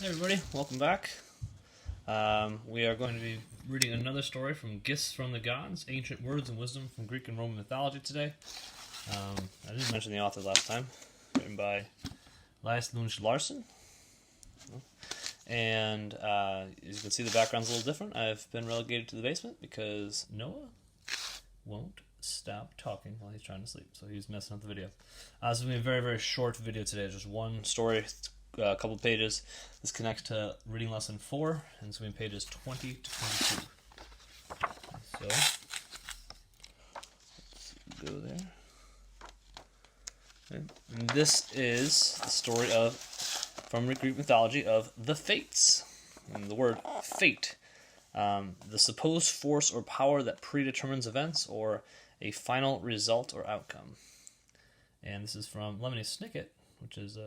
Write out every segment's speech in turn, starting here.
Hey everybody, welcome back. We are going to be reading another story from Gifts from the Gods, Ancient Words and Wisdom from Greek and Roman Mythology today. I didn't mention the author last time, written by Elias Lunch Larson. And as you can see, the background's a little different. I've been relegated to the basement because Noah won't stop talking while he's trying to sleep, so he's messing up the video. This is going to be a very, very short video today, just one story, a couple pages. This connects to reading lesson 4, and it's going to be pages 20 to 22. So, let's go there. Okay. And this is the story of, from Greek mythology, of the Fates. And the word fate, the supposed force or power that predetermines events or a final result or outcome. And this is from Lemony Snicket, which is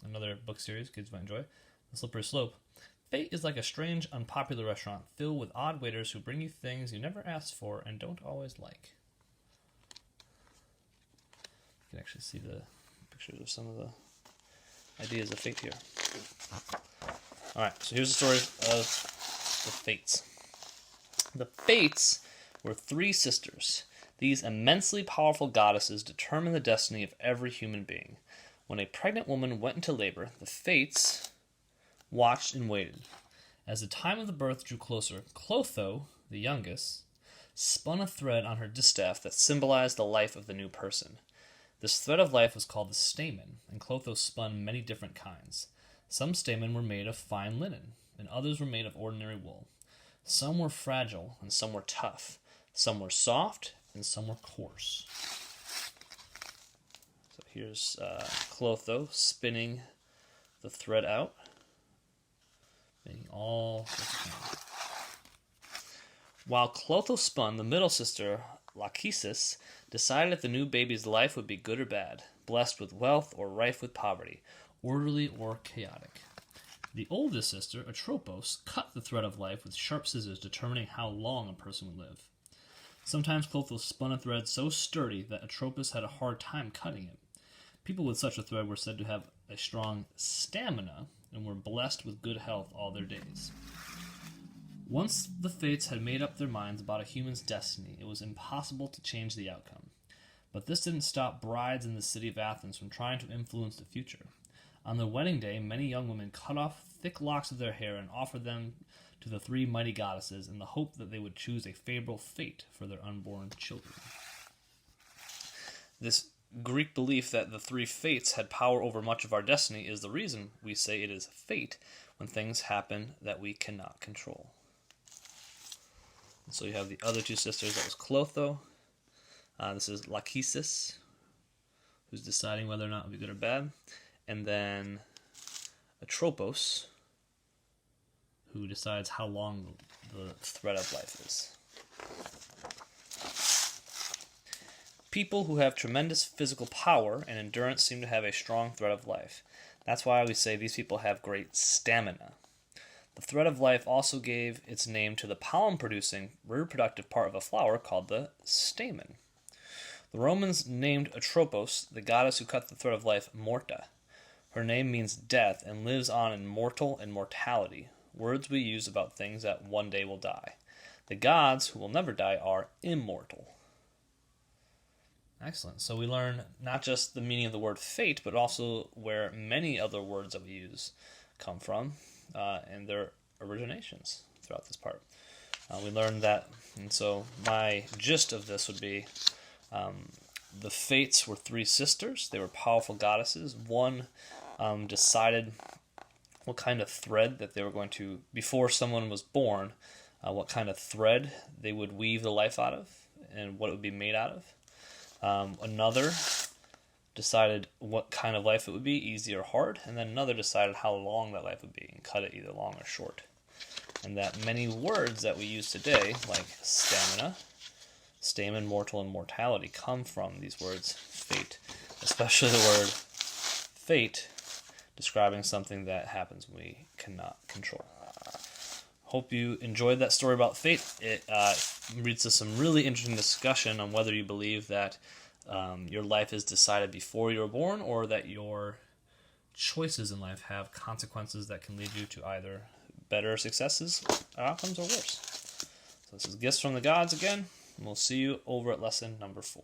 another book series kids might enjoy, The Slippery Slope. Fate is like a strange, unpopular restaurant filled with odd waiters who bring you things you never asked for and don't always like. You can actually see the pictures of some of the ideas of fate here. Alright, so here's the story of the Fates. The Fates were 3 sisters. These immensely powerful goddesses determined the destiny of every human being. When a pregnant woman went into labor, the Fates watched and waited. As the time of the birth drew closer, Clotho, the youngest, spun a thread on her distaff that symbolized the life of the new person. This thread of life was called the stamen, and Clotho spun many different kinds. Some stamen were made of fine linen, and others were made of ordinary wool. Some were fragile, and some were tough. Some were soft, and some were coarse. So here's Clotho spinning the thread out, making all. While Clotho spun, the middle sister, Lachesis, decided if the new baby's life would be good or bad, blessed with wealth or rife with poverty, orderly or chaotic. The oldest sister, Atropos, cut the thread of life with sharp scissors, determining how long a person would live. Sometimes Clotho spun a thread so sturdy that Atropos had a hard time cutting it. People with such a thread were said to have a strong stamina and were blessed with good health all their days. Once the Fates had made up their minds about a human's destiny, it was impossible to change the outcome. But this didn't stop brides in the city of Athens from trying to influence the future. On their wedding day, many young women cut off thick locks of their hair and offered them to the 3 mighty goddesses in the hope that they would choose a favorable fate for their unborn children. This Greek belief that the 3 fates had power over much of our destiny is the reason we say it is fate when things happen that we cannot control. And so you have the other 2 sisters, that was Clotho. This is Lachesis, who's deciding whether or not it would be good or bad. And then Atropos, who decides how long the thread of life is. People who have tremendous physical power and endurance seem to have a strong thread of life. That's why we say these people have great stamina. The thread of life also gave its name to the pollen-producing, reproductive part of a flower called the stamen. The Romans named Atropos, the goddess who cut the thread of life, Morta. Her name means death and lives on in mortal and mortality, words we use about things that one day will die. The gods, who will never die, are immortal. Excellent. So we learn not just the meaning of the word fate, but also where many other words that we use come from and their originations throughout this part. We learned that, and so my gist of this would be the Fates were 3 sisters. They were powerful goddesses. One decided what kind of thread that they were going to, before someone was born, what kind of thread they would weave the life out of and what it would be made out of. Another decided what kind of life it would be, easy or hard, and then another decided how long that life would be and cut it either long or short. And that many words that we use today, like stamina, stamen, mortal, and mortality, come from these words, fate, especially the word fate, describing something that happens we cannot control. Hope you enjoyed that story about fate. It leads to some really interesting discussion on whether you believe that your life is decided before you were born or that your choices in life have consequences that can lead you to either better successes, outcomes, or worse. So this is Gifts from the Gods again, and we'll see you over at lesson number 4.